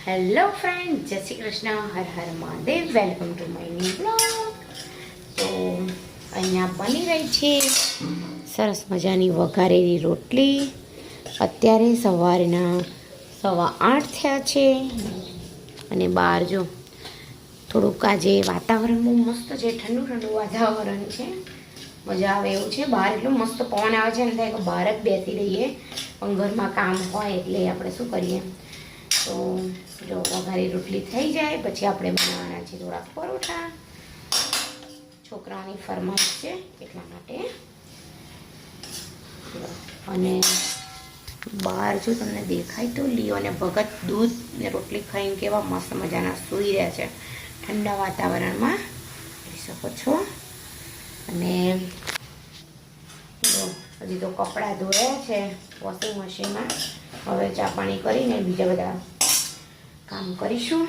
Hello friend, જય શ્રી કૃષ્ણ, હર હર Mahadev. Welcome to my new blog. તો અહીંયા બની રહી છે સરસ મજાની વઘારેલી રોટલી. અત્યારે સવારના 8:15 થયા છે અને બહાર જો થોડુંક આજે વાતાવરણ બહુ મસ્ત છે, ઠંડુ ઠંડુ વાતાવરણ છે, મજા આવે એવું છે. બહાર એટલું મસ્ત પવન આવે છે ને થાય કે બહાર જ બેસી રહીએ, પણ ઘરમાં કામ હોય એટલે આપણે શું કરીએ. તો જો વઘારી રોટલી થઈ જાય પછી આપણે બનાવવાના છે થોડા પરોઠા. છોકરાઓની ફરમાઈશ છે એટલા માટે. અને બહાર જો તમને દેખાય તો લિયો અને ભગત દૂધ ને રોટલી ખાઈને કેવા મસ્ત મજાના સૂઈ રહ્યા છે ઠંડા વાતાવરણમાં, જોઈ શકો છો. અને જો હજી તો કપડાં ધોયા છે વોશિંગ મશીનમાં. હવે ચા પાણી કરીને બીજા બધા કામ કરીશું.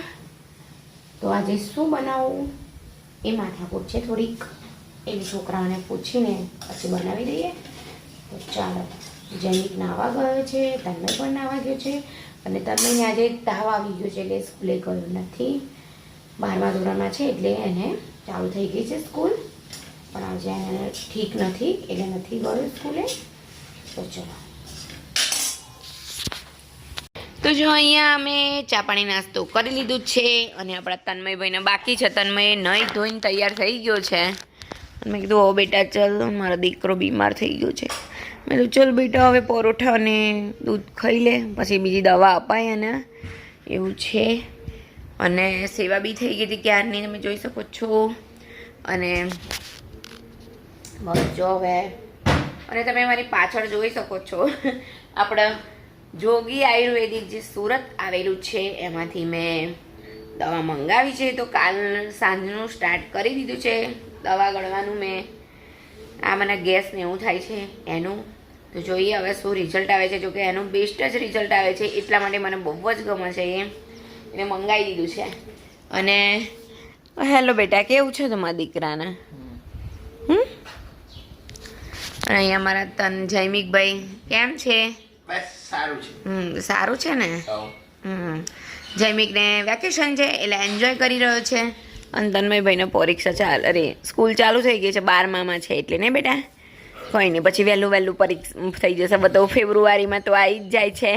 તો આજે શું બનાવવું એ માથાકૂટ છે થોડીક, એવી છોકરાઓને પૂછીને પછી બનાવી દઈએ. તો ચાલો, જૈનિક નાવા ગયો છે, તન્મય પણ નાવા ગયો છે. અને તન્મયને આજે તાવ આવી ગયો છે એટલે સ્કૂલે ગયો નથી. 12મા ધોરણમાં છે એટલે એને ચાલુ થઈ ગઈ છે સ્કૂલ, પણ આજે એને ઠીક નથી એટલે નથી ગયો સ્કૂલે. તો ચલો, તો જો અહીંયા અમે ચા પાણી નાસ્તો કરી લીધું છે અને આપણા તન્મયભાઈને બાકી છે. તન્મય નહીં ધોઈને તૈયાર થઈ ગયો છે અને મેં કીધું ઓ બેટા ચાલ, મારો દીકરો બીમાર થઈ ગયો છે. મેં કીધું ચાલ બેટા હવે પરોઠા અને દૂધ ખાઈ લે, પછી બીજી દવા અપાય અને એવું છે. અને સેવા બી થઈ ગઈ હતી ક્યારની, તમે જોઈ શકો છો. અને બસ જો હવે, અને તમે મારી પાછળ જોઈ શકો છો આપણા જોગી આયુર્વેદિક જે સુરત આવેલું છે એમાંથી મેં દવા મંગાવી છે. તો કાલ સાંજનું સ્ટાર્ટ કરી દીધું છે દવા ગળવાનું મેં. આ મને ગેસ ને એવું થાય છે એનું, તો જોઈએ હવે શું રિઝલ્ટ આવે છે. જોકે એનું બેસ્ટ જ રિઝલ્ટ આવે છે એટલા માટે મને બહુ જ ગમે છે એ, એને મંગાવી દીધું છે. અને હેલો બેટા, કેવું છે તમારા દીકરાને? અને અહીંયા મારા જૈમિકભાઈ કેમ છે? બસ સારું છે. સારું છે ને. જૈમિકને વેકેશન છે એટલે એન્જોય કરી રહ્યો છે. અને તન્મયભાઈને પરીક્ષા સ્કૂલ ચાલુ થઈ ગઈ છે, 12મામાં છે એટલે ને બેટા. કોઈ નહીં, પછી વહેલું પરીક્ષા થઈ જશે. બધું ફેબ્રુઆરીમાં તો આવી જ જાય છે.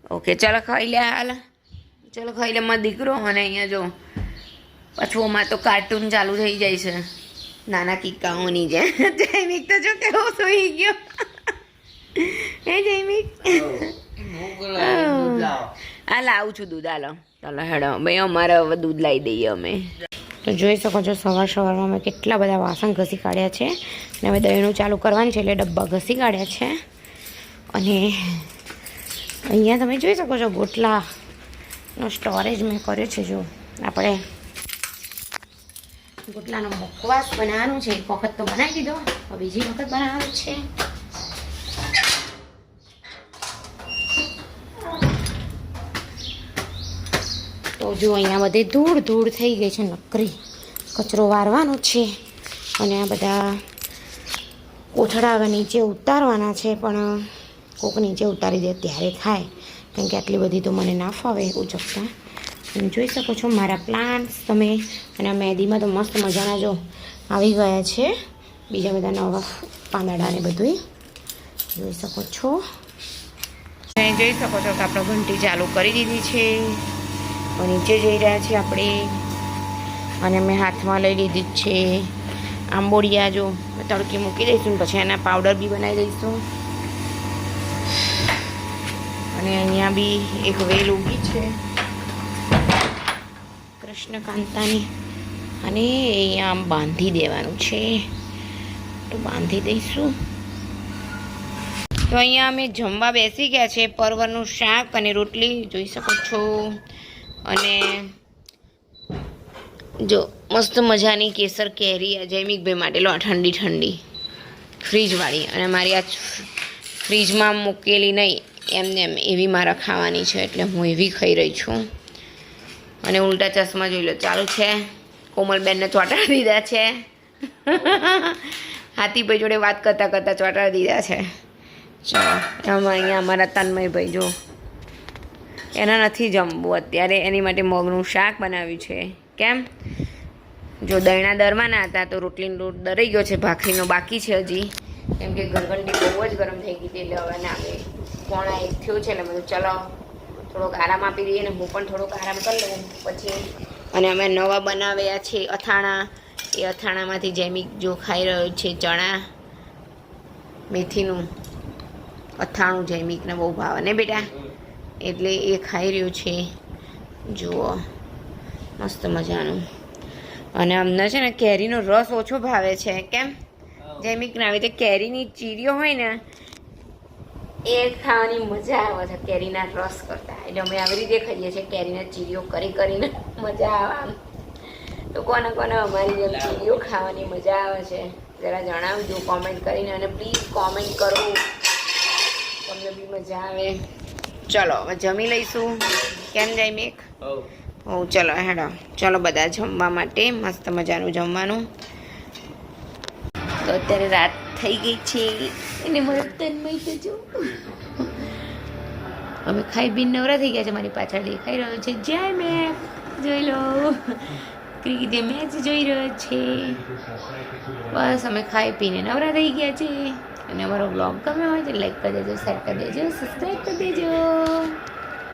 ઓકે ચલો ખાઈ લે, હાલ ચલો ખાઈ લે મારો દીકરો. અને અહીંયા જો પછુઓમાં તો કાર્ટૂન ચાલુ થઈ જાય છે નાના કિક્કાઓની જે. જૈમિક તો જો કેવો સૂઈ ગયો. હે જૈમિક, હા લાવું છું દૂધ. હાલો ચાલો હેડો ભાઈ, અમારે હવે દૂધ લાવી દઈએ અમે. તો જોઈ શકો છો સવારમાં અમે કેટલા બધા વાસણ ઘસી કાઢ્યા છે. અને હવે દહીંનું ચાલુ કરવાનું છે એટલે ડબ્બા ઘસી કાઢ્યા છે. અને અહીંયા તમે જોઈ શકો છો ગોટલાનો સ્ટોરેજ મેં કર્યો છે. જો આપણે ગોટલાનો મુખવાસ બનાવવાનું છે. એક વખત તો બનાવી દીધો, હવે બીજી વખત બનાવવાનું છે. તો જો અહીંયા બધે ધૂળ થઈ ગઈ છે નકરી, કચરો વારવાનો છે. અને આ બધા કોથળા નીચે ઉતારવાના છે, પણ કોક નીચે ઉતારી દે ત્યારે થાય, કારણ કે આટલી બધી તો મને ના ફાવે ઉચકતા. તમે જોઈ શકો છો મારા પ્લાન્ટ્સ તમે. અને આ મહેંદીમાં તો મસ્ત મજાના જો આવી ગયા છે બીજા બધા નવા પાંદડા ને બધું જોઈ શકો છો. જોઈ શકો છો કે આપણે ઘંટી ચાલુ કરી દીધી છે. નીચે જઈ રહ્યા છીએ આપણે. અને મેં હાથમાં લઈ લીધી જ છે આંબોડિયા. જો તડકી મૂકી દઈશું, પછી એના પાવડર બી બનાવી દઈશું. અને અહીંયા બી એક વેલ ઊભી છે કૃષ્ણકાંતાની, અને અહીંયા આમ બાંધી દેવાનું છે. તો બાંધી દઈશું. તો અહીંયા અમે જમવા બેસી ગયા છે. પરવરનું શાક અને રોટલી જોઈ શકો છો. અને જો મસ્ત મજાની કેસર કેરી જૈમિકભાઈ માટે લો, ઠંડી ઠંડી ફ્રીજવાળી. અને મારી આ ફ્રીજમાં મૂકેલી નહીં, એમને એમ એવી મારા ખાવાની છે એટલે હું એવી ખાઈ રહી છું. અને ઉલટા ચશ્મા જોઈ લો ચાલુ છે. કોમલબેનને ચોંટાડી દીધા છે. હાથીભાઈ જોડે વાત કરતાં ચોંટાડી દીધા છે. ચાલો, અહીંયા અમારા તન્મયભાઈ જો એના નથી જમવું અત્યારે, એની માટે મગનું શાક બનાવ્યું છે. કેમ? જો દહીંના દરવાના હતા તો રોટલીનો લોટ દરાઈ ગયો છે, ભાખરીનો બાકી છે હજી, કેમ કે ઘરઘંટી બહુ જ ગરમ થઈ ગઈ હતી. એટલે હવે ના આવે 1:45 થયો છે એટલે બધું ચલો થોડોક આરામ આપી દઈએ ને હું પણ થોડોક આરામ કરી લઉં પછી. અને અમે નવા બનાવ્યા છે અથાણા. એ અથાણામાંથી જેમિક જો ખાઈ રહ્યો છે ચણા મેથીનું અથાણું. જેમિકને બહુ ભાવે ને બેટા, એટલે એ ખાઈ રહ્યું છે. જુઓ મસ્ત મજાનું. અને અમને છે ને કેરીનો રસ ઓછો ભાવે છે. કેમ? જેમિકને આવી રીતે કેરીની ચીરીઓ હોય ને એ ખાવાની મજા આવે છે કેરીના રસ કરતાં. એટલે અમે આવી રીતે ખાઈએ છીએ, કેરીના ચીરીઓ કરીને મજા આવે. આમ તો કોને કોને અમારી જેમ ચીરીઓ ખાવાની મજા આવે છે જરા જણાવજો કોમેન્ટ કરીને. અને પ્લીઝ કોમેન્ટ કરો તમને બી મજા આવે. ચલો હવે જમી લઈશું. કેમ જયમેક? હો ચલો હેડો, ચલો બધા જમવા માટે. મસ્ત મજાનું જમવાનું. તો અત્યારે રાત થઈ ગઈ છે એને મારા તન્મય તો જો અમે ખાઈ પીને નવરા થઈ ગયા છે. મારી પાછળ દેખાઈ રહ્યો છે જયમેક, જોઈ લો ક્રિકેટ મેચ જોઈ રહ્યો છે. બસ અમે ખાઈ પીને નવરા થઈ ગયા છે. અને અમારો બ્લોગ ગમ્યો હોય તો લાઈક કરી દેજો, શેર કરી દેજો, સબસ્ક્રાઈબ કરી દેજો.